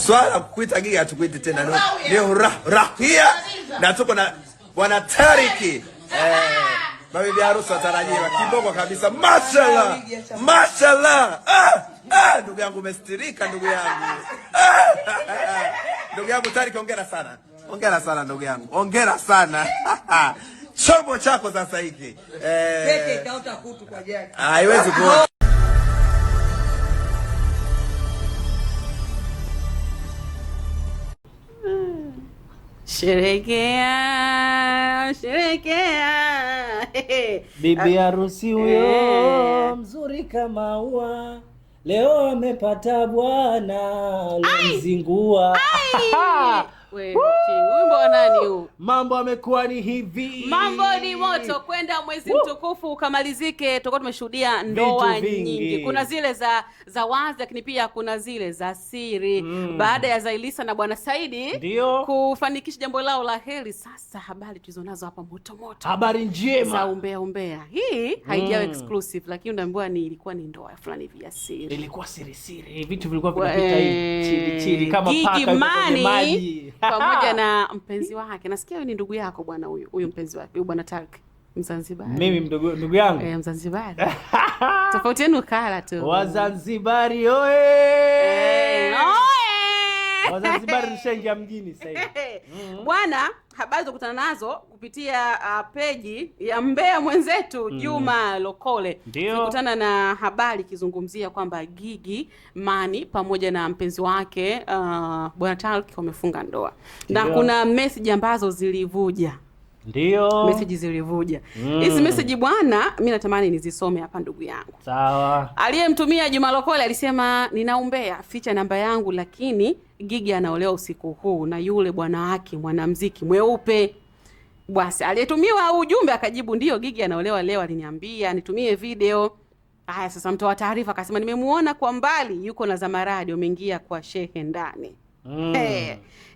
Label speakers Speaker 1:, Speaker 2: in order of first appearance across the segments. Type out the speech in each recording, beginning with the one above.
Speaker 1: swala kukuita Gigi hatukuiti tena. Ni rahia na tuko na Bwana Tariki. Mabibi harusi watarajiwa kiboko kabisa. Mashallah. Mashallah. Ndugu yangu umestirika ndugu yangu. Ndugu yangu Tariki, hongera sana. Hongera sana ndugu yangu. Hongera sana. Chombo chako sasa hiki.
Speaker 2: Pete itaota kutu kwa jaki.
Speaker 1: Haiwezi kuota.
Speaker 3: Sherekea, sherekea.
Speaker 4: Bibi harusi huyo mzuri kama ua, leo amepata bwana mzingua.
Speaker 3: Wewe wimbo wa nani huu?
Speaker 4: Mambo amekuwa ni hivi.
Speaker 3: Mambo ni moto kwenda mwezi mtukufu ukamalizike, tutakuwa tumeshuhudia ndoa nyingi. Kuna zile za wazi, lakini pia kuna zile za siri. Baada ya Zailisa na Bwana Saidi kufanikisha jambo lao la heri, sasa habari tulizonazo hapa moto moto.
Speaker 4: Habari njema.
Speaker 3: Za umbea. Hii haijawa exclusive, lakini unaambiwa ilikuwa ni ndoa fulani hivi ya siri.
Speaker 4: Ilikuwa siri. Vitu vilikuwa vinapita hivi chini kama paka yuko kwenye maji.
Speaker 3: Pamoja na mpenzi wake. Nasikia wewe ni ndugu yako bwana huyu mpenzi wake, huyu Bwana Tariki Mzanzibari.
Speaker 4: Mimi ndugu yangu?
Speaker 3: Mzanzibari. Tofauti yenu kala tu.
Speaker 4: Wazanzibari oye! Wazanzibari nishaingia mjini sasa hivi.
Speaker 3: Bwana, habari tukutana nazo kupitia peji ya Mbea mwenzetu Juma Lokole. Tukutana na habari kizungumzia kwamba Gigi Mani pamoja na mpenzi wake Bwana Tariki wamefunga ndoa. Na kuna message ambazo zilivuja. Message zilivuja. Hizi message bwana, mimi natamani nizisome hapa ndugu yangu.
Speaker 4: Sawa.
Speaker 3: Aliyemtumia Juma Lokole alisema, ninaumbea ficha namba yangu, lakini Gigi anaolewa usiku huu na yule bwana wake mwanamuziki mweupe. Basi aliyetumiwa ujumbe akajibu, ndio Gigi anaolewa leo, aliniambia nitumie video. Haya sasa mtoa taarifa akasema, nimemuona kwa mbali yuko na Zamaradi, umeingia kwa shehe ndani.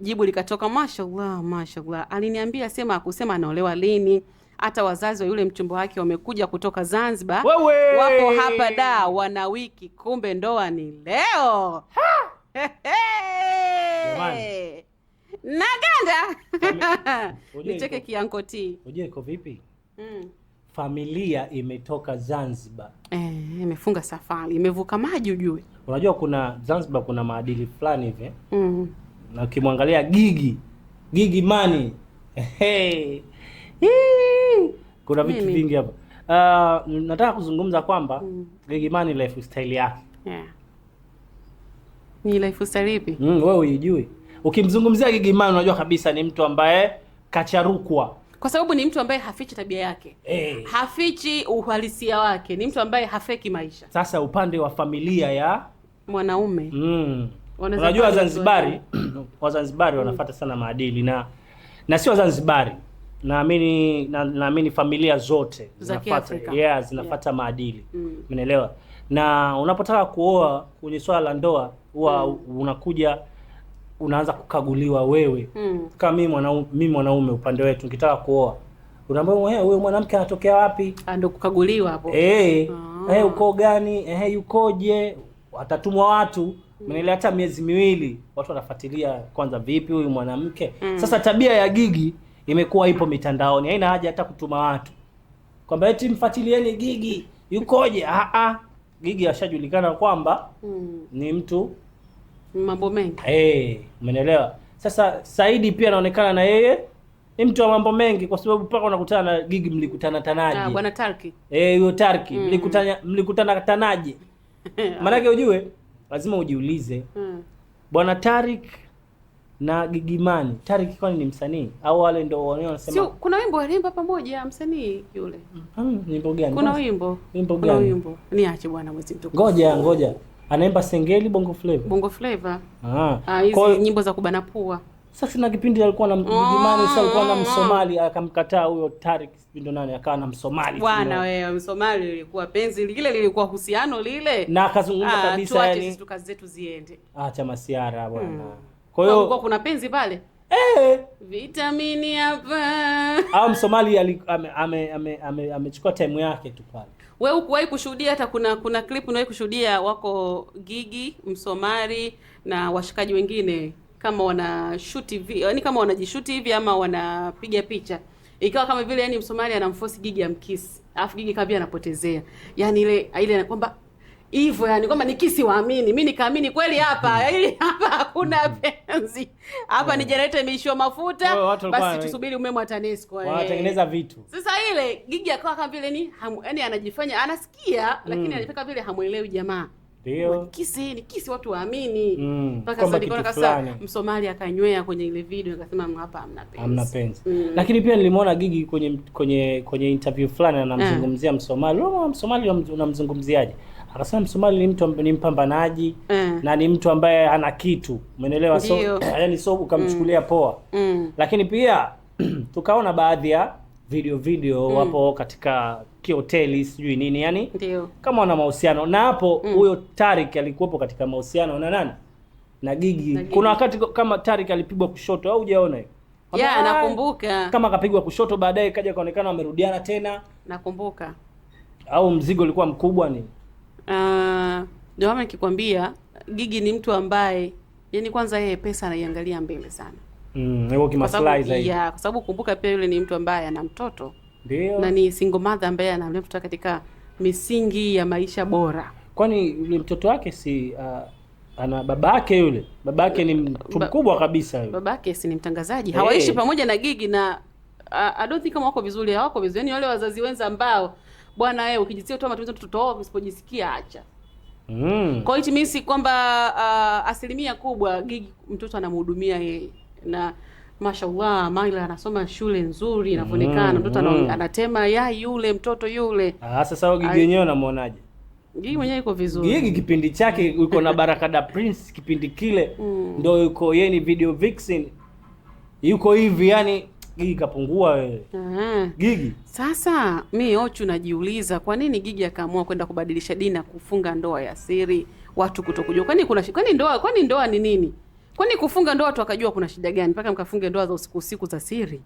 Speaker 3: Jibu likatoka, mashallah. Aliniambia kusema anaolewa lini. Hata wazazi wa yule mchumba wake wamekuja kutoka Zanzibar. Wapo hapa da wana wiki, kumbe ndoa ni leo. Naganda. Nicheke kiankoti.
Speaker 4: Unajua iko vipi? Familia imetoka Zanzibar.
Speaker 3: Imefunga safari, imevuka maji ujue.
Speaker 4: Unajua kuna Zanzibar kuna maadili fulani hivi. Na ukimwangalia Gigi Mani. Kuna vitu vingi hapa. Nataka kuzungumza kwamba Gigi Mani lifestyle yake.
Speaker 3: Ni lifestyle ipi?
Speaker 4: Wewe unijui. Ukimzungumzia Gigi Mani unajua kabisa ni mtu ambaye kacharukwa.
Speaker 3: Kwa sababu ni mtu ambaye hafichi tabia yake. Hafichi uhalisia wake. Ni mtu ambaye hafeki maisha.
Speaker 4: Sasa upande wa familia ya
Speaker 3: mwanaume.
Speaker 4: Unajua Wazanzibari wanafuata sana maadili na sio Wazanzibari. Naamini familia zote zinafuata zinafuata maadili. Umeelewa? Na unapotaka kuoa kwenye swala la ndoa huwa unakuja unaanza kukaguliwa wewe. Kama mimi mwanaume upande wetu nikitaka kuoa, unaambia wewe mwanamke anatokea wapi?
Speaker 3: Ndio kukaguliwa hapo.
Speaker 4: Uko gani? Yukoje? Watatumwa watu. Umeelewa? Hata miezi miwili watu wanafuatilia kwanza, vipi huyu mwanamke. Sasa tabia ya Gigi imekuwa ipo mitandaoni. Haina haja hata kutuma watu kwamba eti mfuatilieni Gigi yukoje. Gigi ashajulikana kwamba ni mtu
Speaker 3: mambo mengi.
Speaker 4: Umeelewa? Sasa Saidi pia anaonekana na yeye ni mtu wa mambo mengi, kwa sababu mpaka unakutana na Gigi mlikutana tanaje?
Speaker 3: Bwana Tariki.
Speaker 4: Huyo Tariki mlikutana tanaje? Maana ujue lazima ujiulize. Bwana Tariki na Gigi Mani. Tariki kwani ni msanii au wale ndio wanasema?
Speaker 3: Sio, kuna wimbo walimba pamoja msanii yule.
Speaker 4: Wimbo gani?
Speaker 3: Kuna wimbo gani? Niache bwana mwezi mtukufu.
Speaker 4: Ngoja. Anaimba singeli bongo flavor.
Speaker 3: Hizi nyimbo za kubana pua.
Speaker 4: Sasa na kipindi alikuwa na Gigi Mani, sasa alikuwa na Msomali akamkataa huyo Tariki, ndio nani akawa na Msomali.
Speaker 3: Bwana wewe, Msomali ilikuwa penzi lile, lilikuwa uhusiano lile.
Speaker 4: Na akazungumza kabisa
Speaker 3: tuache kazi zetu ziende.
Speaker 4: Acha masiara bwana.
Speaker 3: Kwa hiyo kuna penzi pale. Vitamini hapa.
Speaker 4: Au Msomali amechukua time yake tu pale.
Speaker 3: Wewe ukuwahi kushuhudia hata kuna clip unawahi kushuhudia wako Gigi, Msomali na washikaji wengine kama wana shoot hivi, yani kama wanajishoot hivi ama wanapiga picha. Ikawa kama vile yani Msomali anamforce Gigi amkisi. Alafu Gigi kabisa anapotezea. Yani ile kwamba hivyo yani kwamba nikisi waamini. Mimi nikaamini kweli hapa. Ili hapa hakuna penzi. Hapa ni generator imeishiwa mafuta. Basi tusubiri umeme wa TANESCO.
Speaker 4: Wanatengeneza vitu.
Speaker 3: Sasa ile Gigi akawa kama vile yani anajifanya anasikia lakini anafika vile hamuelewi jamaa.
Speaker 4: Ndio.
Speaker 3: Nikisi watu waamini. Mpaka sasa nikaona kasa Msomali akanywea kwenye ile video akasema hapa hamna penzi. Hamna penzi.
Speaker 4: Lakini pia nilimuona Gigi kwenye interview fulani anamzungumzia Msomali. Wewe Msomali unamzungumziaje? Akasema Msomali ni mpambanaji na ni mtu ambaye ana kitu. Umeelewa? So yani ukamchukulia poa. Lakini pia tukaona baadhi ya video wapo katika hoteli sijui nini yani kama wana mahusiano na hapo huyo Tariq alikuwepo katika mahusiano na nani? Na Gigi. Kuna wakati kama Tariq alipigwa kushoto au hujaona hiyo?
Speaker 3: Yeah, nakumbuka.
Speaker 4: Kama akapigwa kushoto baadaye kaja kaonekana wamerudiana tena.
Speaker 3: Nakumbuka.
Speaker 4: Au mzigo ulikuwa mkubwa ni?
Speaker 3: Ndio kama nikikwambia Gigi ni mtu ambaye yani kwanza yeye pesa anaiangalia mbele sana.
Speaker 4: Yuko kimaslahi zaidi.
Speaker 3: Yeah, kwa sababu kumbuka pia yule ni mtu ambaye ana mtoto.
Speaker 4: Ndio.
Speaker 3: Na ni single mother ambaye analea mtoto katika misingi ya maisha bora.
Speaker 4: Kwani yule mtoto wake si ana babake yule? Babake ni mtu mkubwa kabisa yule.
Speaker 3: Babake si ni mtangazaji. Hawaishi pamoja na Gigi na I don't think kama wako vizuri, hawako vizuri. Yaani wale wazazi wenza ambao bwana wewe ukijisikia tu matumizi mtoto wako usipojisikia acha. Kwa hiyo means kwamba asilimia kubwa Gigi mtoto anamhudumia yeye. Na mashallah Maila anasoma shule nzuri inaonekana mtoto anatema yule mtoto yule.
Speaker 4: Sasa Gigi yenyewe unamuonaje?
Speaker 3: Gigi mwenyewe yuko vizuri.
Speaker 4: Gigi kipindi chake yuko na Barakada Prince kipindi kile ndio yuko yeye ni video vixen. Yuko hivi yani Gigi kapungua wewe. Gigi.
Speaker 3: Sasa mimi Ochu najiuliza kwa nini Gigi akaamua kwenda kubadilisha dini na kufunga ndoa ya siri watu kutokujua. Kwani ndoa ni nini? Kwani kufunga ndoa watu wakajua kuna shida gani mpaka mkafunge ndoa za usiku za siri?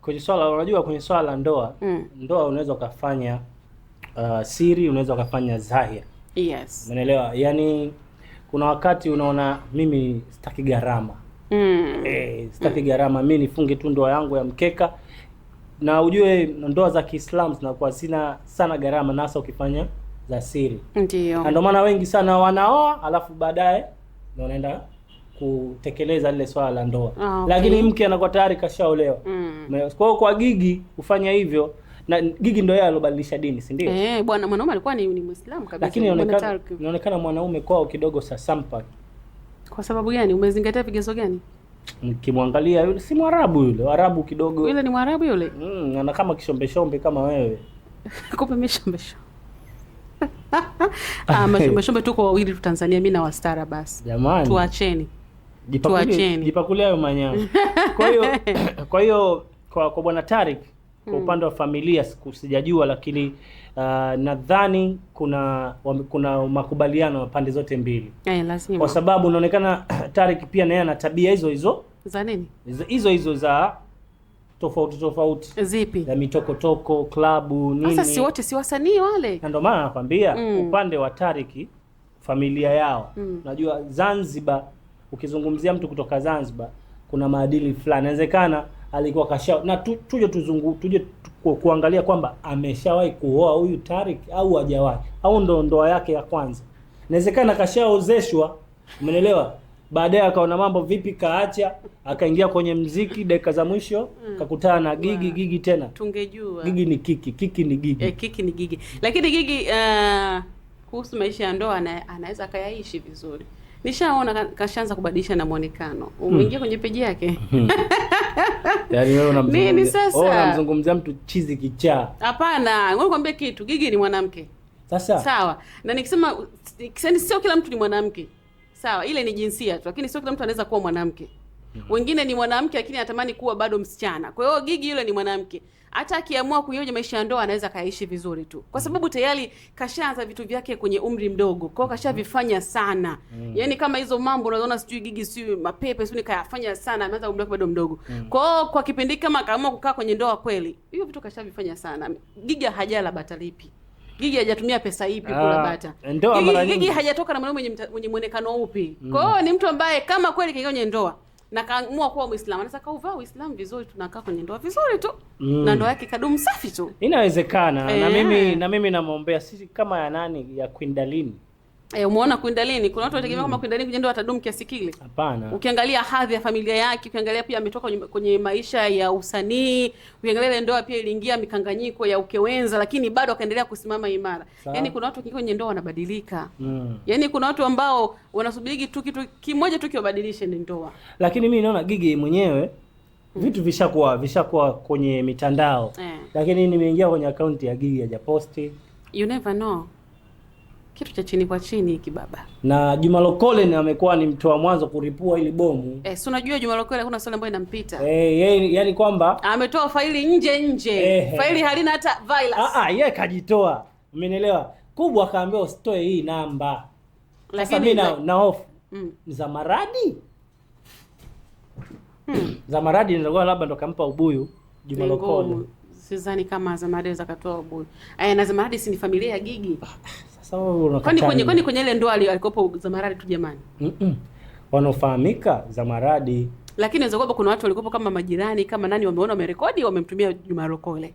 Speaker 4: Kwenye swala unajua kwenye swala la ndoa, ndoa unaweza ukafanya siri, unaweza ukafanya dhahir.
Speaker 3: Yes.
Speaker 4: Umeelewa? Yaani kuna wakati unaona mimi sitaki gharama. Sitaki gharama, mimi nifunge tu ndoa yangu ya mkeka. Na ujue ndoa za Kiislamu zinakuwa sina sana gharama na hasa ukifanya za siri.
Speaker 3: Ndio.
Speaker 4: Ndio maana wengi sana wanaoa alafu baadaye wanaenda kutekeleza lile swala la ndoa. Lakini mke anakuwa tayari kashaolewa. Kwa hiyo kwa Gigi kufanya hivyo na Gigi ndio yeye alobadilisha dini, si ndio?
Speaker 3: Bwana mwanaume alikuwa ni Muislamu kabisa.
Speaker 4: Lakini inaonekana mwanaume kwao kidogo sasampa.
Speaker 3: Kwa sababu gani? Umezingatia vigezo gani?
Speaker 4: Nikimwangalia yule si Mwarabu yule, Arabu kidogo.
Speaker 3: Yule ni Mwarabu yule?
Speaker 4: Ana kama kishombe kama wewe.
Speaker 3: Kupe mishombe. Mashombe tuko wawili tu Tanzania, mimi na Wastara basi.
Speaker 4: Jamani.
Speaker 3: Tuacheni.
Speaker 4: Jipakulia hayo manyama. Kwa hiyo kwa Bwana Tariq kwa upande wa familia sijajua, lakini nadhani kuna makubaliano ya pande zote mbili.
Speaker 3: Lazima.
Speaker 4: Kwa sababu inaonekana Tariq pia naye ana tabia hizo
Speaker 3: za nini?
Speaker 4: Hizo za tofauti.
Speaker 3: Zipi?
Speaker 4: Ya mitokotoko, klabu, nini.
Speaker 3: Sasa si wote si wasanii wale.
Speaker 4: Na ndio maana nakwambia upande wa Tariq familia yao. Najua Zanzibar ukizungumzia mtu kutoka Zanzibar kuna maadili fulani. Inawezekana alikuwa kashao na tuje kuangalia kwamba ameshawahi kuoa huyu Tariq au hajawahi au ndo ndoa yake ya kwanza. Inawezekana kashaozeshwa, umeelewa? Baadaye akaona mambo vipi kaacha, akaingia kwenye mziki dakika za mwisho, kakutana na Gigi tena.
Speaker 3: Tungejua.
Speaker 4: Gigi ni Kiki ni Gigi.
Speaker 3: Kiki ni Gigi. Lakini Gigi kuhusu maisha ya ndoa anaweza akayaishi vizuri. Nishaona kashaanza kubadilisha na muonekano. Umeingia kwenye peji yake.
Speaker 4: Yaani wewe unamzungumzia.
Speaker 3: Nini sasa?
Speaker 4: Unamzungumzia mtu chizi kichaa.
Speaker 3: Hapana, ngoja nikwambie kitu. Gigi ni mwanamke.
Speaker 4: Sasa.
Speaker 3: Sawa. Na nikisema sio kila mtu ni mwanamke. Sawa, ile ni jinsia tu, lakini sio kila mtu anaweza kuwa mwanamke. Wengine ni mwanamke lakini anatamani kuwa bado msichana. Kwa hiyo Gigi yule ni mwanamke. Hata akiamua kuioja maisha ya ndoa anaweza kaishi vizuri tu. Kwa sababu tayari kashaanza vitu vyake kwenye umri mdogo. Kwa hiyo kashavifanya sana. Yaani kama hizo mambo unaona sijui Gigi sijui mapepe sijui kayafanya sana, ameanza umri wake bado mdogo. Kwa hiyo kwa kipindi kama akaamua kukaa kwenye ndoa kweli, hiyo vitu kashavifanya sana. Gigi hajala bata lipi. Gigi hajatumia pesa ipi kula bata. Gigi hajatoka na mwanaume mwenye muonekano upi. Kwa hiyo ni mtu ambaye kama kweli kaingia kwenye ndoa na kaamua kuwa Muislamu, anaweza kauvaa Uislamu vizuri, tunakaa kwenye ndoa vizuri tu. Na ndoa yake kadumu safi tu.
Speaker 4: Inawezekana. Na mimi namuombea sisi kama ya nani ya Queen Darleen.
Speaker 3: Umeona Queen Darleen, kuna watu wanategemea kama Queen Darleen kwenye ndoa atadumu kiasi kile.
Speaker 4: Hapana.
Speaker 3: Ukiangalia hadhi ya familia yake, ukiangalia pia ametoka kwenye maisha ya usanii, ukiangalia ile ndoa pia iliingia mikanganyiko ya ukewenza lakini bado akaendelea kusimama imara. Yaani kuna watu kwenye ndoa wanabadilika. Yaani kuna watu ambao wanasubiri tu kitu kimoja tu kiwabadilishe ni ndoa.
Speaker 4: Lakini mimi naona Gigi mwenyewe vitu vishakuwa kwenye mitandao. Lakini nimeingia kwenye account ya Gigi hajaposti.
Speaker 3: You never know. Kitu cha chini kwa chini hiki baba.
Speaker 4: Na Juma Lokole amekuwa ni mtu wa mwanzo kuripua ili bomu.
Speaker 3: Si unajua Juma Lokole kuna swali ambayo inampita.
Speaker 4: Yani kwamba
Speaker 3: ametoa faili nje. Faili halina hata virus.
Speaker 4: Yeye kajitoa. Umenielewa? Kubwa akaambia usitoe hii namba. Sasa mimi na hofu. Zamaradi? Zamaradi ndio labda ndo kampa ubuyu Juma Lokole.
Speaker 3: Sidhani kama Zamaradi zakatoa ubuyu. Na Zamaradi si ni familia ya Gigi. Kwani kwenye ile ndoa alikopo Zamaradi tu jamani.
Speaker 4: Wanaofahamika Zamaradi.
Speaker 3: Lakini inaweza kuwa kuna watu walikopo kama majirani kama nani wameona wamerekodi wamemtumia Juma Lokole.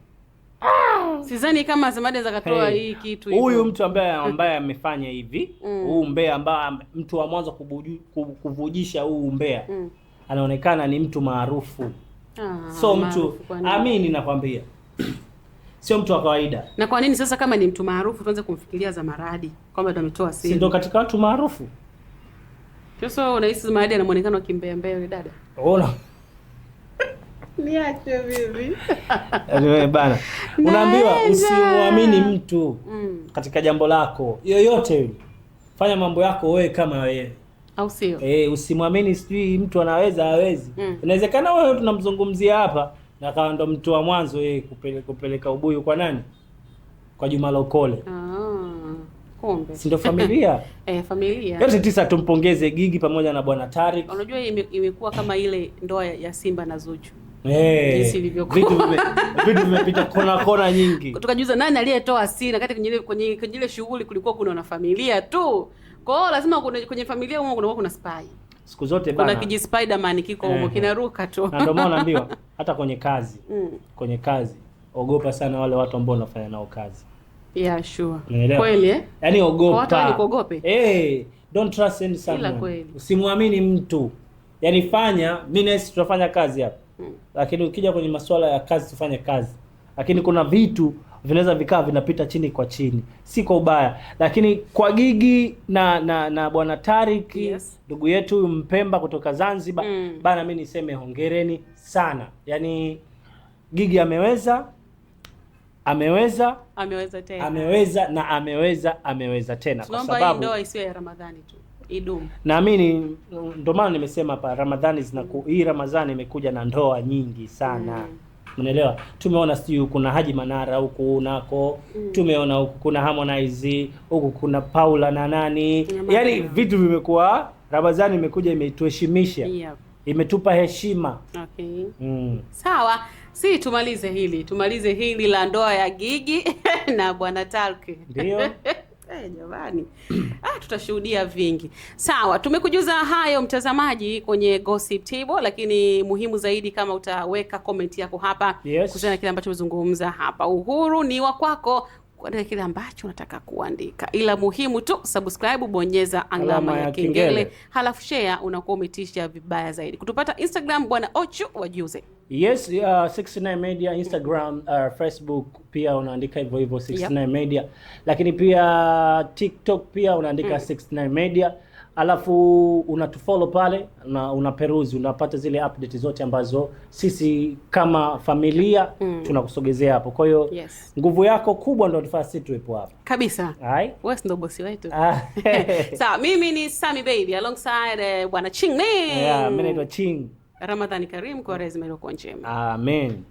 Speaker 3: Sidhani kama Zamaradi zakatoa hii kitu hivi.
Speaker 4: Huyu mtu ambaye amefanya hivi, huu umbea ambaye mtu wa mwanzo kuvujisha huu umbea. Anaonekana ni mtu maarufu. So mtu amini nakwambia. Sio mtu wa kawaida.
Speaker 3: Na kwa nini sasa kama ni mtu maarufu tuanze kumfikiria Zamaradi kwamba ndo ametoa siri?
Speaker 4: Si ndo katika watu maarufu?
Speaker 3: Sasa unahisi Zamaradi ana muonekano wa kimbea yule dada?
Speaker 4: Ona.
Speaker 3: Niache vipi?
Speaker 4: Wewe bana. Unaambiwa usimwamini mtu katika jambo lako. Yoyote yule. Fanya mambo yako wewe kama wewe.
Speaker 3: Au sio?
Speaker 4: Usimwamini sijui mtu anaweza hawezi. Inawezekana wewe tunamzungumzia hapa na kawa ndo mtu wa mwanzo kupeleka ubuyu kwa nani? Kwa Juma Lokole.
Speaker 3: Kumbe.
Speaker 4: Si ndo familia?
Speaker 3: Familia.
Speaker 4: Yote tisa tumpongeze Gigi pamoja na Bwana Tariq.
Speaker 3: Unajua imekuwa kama ile ndoa ya Simba na Zuchu.
Speaker 4: Jinsi ilivyokuwa. Vitu vimepita kona nyingi.
Speaker 3: Tukajuza nani aliyetoa siri wakati kwenye ile shughuli kulikuwa kuna familia tu. Kwa hiyo lazima kwenye familia huko kuna spy.
Speaker 4: Siku zote bana.
Speaker 3: Kuna kiji Spider-Man kiko huko kinaruka tu.
Speaker 4: Na ndio maana naambiwa hata kwenye kazi. Kwenye kazi ogopa sana wale watu ambao unafanya nao kazi.
Speaker 3: Yeah, sure.
Speaker 4: Kweli Yaani ogopa.
Speaker 3: Watu walikuogope.
Speaker 4: Don't trust someone. Usimwamini mtu. Yaani fanya, mimi tutafanya kazi hapa. Lakini ukija kwenye masuala ya kazi tufanye kazi. Lakini kuna vitu vinaweza vikaa vinapita chini kwa chini. Si kwa ubaya. Lakini kwa Gigi na Bwana Tariq, ndugu yetu huyu Mpemba kutoka Zanzibar, bana mimi niseme hongereni sana. Yaani Gigi ameweza
Speaker 3: tena.
Speaker 4: Ameweza tena
Speaker 3: kwa sababu ndoa isiwe ya Ramadhani tu. Idumu.
Speaker 4: Naamini ndio maana nimesema hapa Ramadhani hii Ramadhani imekuja na ndoa nyingi sana. Unaelewa? Tumeona sio kuna Haji Manara huku nako, tumeona huku kuna Harmonize, huku kuna Paula na nani. Yaani vitu vimekuwa Ramadhani imekuja imetuheshimisha. Imetupa heshima.
Speaker 3: Okay. Sawa. Tumalize hili la ndoa ya Gigi na Bwana Tariq.
Speaker 4: Ndio.
Speaker 3: Jamani. Tutashuhudia vingi. Sawa, tumekujuza hayo mtazamaji kwenye Gossip Table, lakini muhimu zaidi kama utaweka comment yako hapa kuhusiana na kile ambacho umezungumza hapa. Uhuru ni wa kwako kuandika kile ambacho unataka kuandika. Ila muhimu tu subscribe, bonyeza alama ya kengele, halafu share, unakuwa umetisha vibaya zaidi. Kutupata Instagram Bwana Ochu wajuze.
Speaker 4: Yes, 69 Media Instagram, Facebook pia unaandika hivyo 69 Media. Lakini pia TikTok pia unaandika 69 Media. Alafu unatufollow pale na unaperuzi, unapata zile update zote ambazo sisi kama familia tunakusogezea hapo. Kwa hiyo nguvu yako kubwa ndio tufaa sisi tuwepo hapo.
Speaker 3: Kabisa. Wewe ndio bosi wetu. Sawa, mimi ni Sammy Baby alongside Bwana Ching.
Speaker 4: Mimi naitwa Ching.
Speaker 3: Ramadhani Karim, kwa rezima iliyokuwa njema.
Speaker 4: Amen.